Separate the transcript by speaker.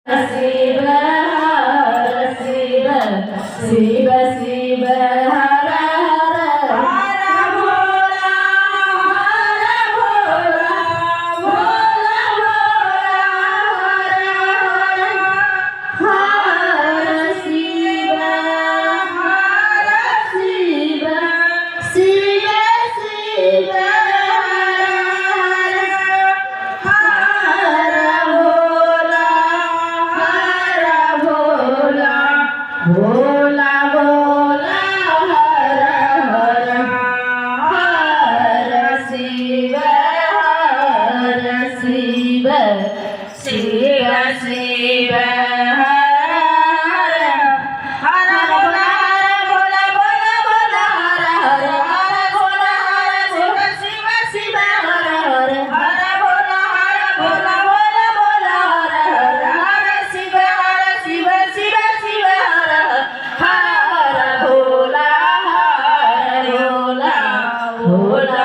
Speaker 1: Shiv हर Shiv Shiv Shiv हर हर हर Bhola Bhola Bhola हर हर Shiv Shiv Shiv Bhola Bhola हर हर हर Shiv Shiv Shiv Shiv हर हर Bhola Bhola Bhola Bhola हर हर भोला Shiv Shiv Shiv हर हर हर Bhola Bhola Bhola हर हर Shiv Shiv Shiv Shiv हर Bhola Bhola